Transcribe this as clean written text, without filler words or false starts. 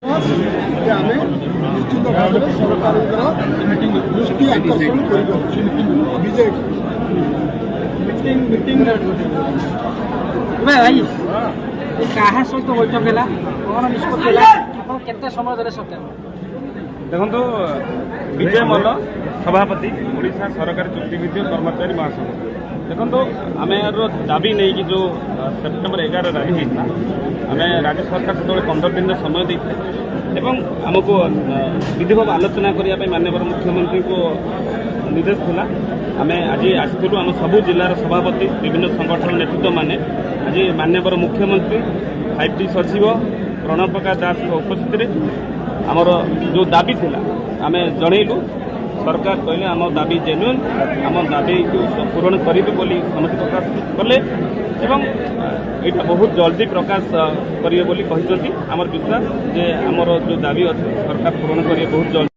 आम निश्चित भाव में सरकार दृष्टि आकर्षण भाई क्या सहित बैठक है कौन निष्पत्ति केते समय देले सत्य देखो विजय मल्ल सभापति ओडिशा सरकारी चुक्तिभित्तिक कर्मचारी महासंघ देखो आम दाबी नहीं कि जो सेप्टेम्बर 11 राजी होता आम राज्य सरकार से 15 दिन समय देते एवं आमको विधिवत आलोचना करने माननीय मुख्यमंत्री को निर्देश था आम आज आसलु आम सबू जिलार सभापति विभिन्न संगठन नेतृत्व माने आज माननीय मुख्यमंत्री 5T सचिव प्रणव प्रकाश दास उपस्थित आमर जो दाबी थिला आम जनइलु सरकार कहले आम दाबी जेन्युइन आम दाबी को पूरण करेंगे बोली सम्मति प्रकाश कले एवं यहाँ बहुत जल्दी प्रकाश करेंगे बोली कहते आमर विश्वास जे आमर जो दाबी अच्छे सरकार पूरण करेंगे बहुत जल्दी।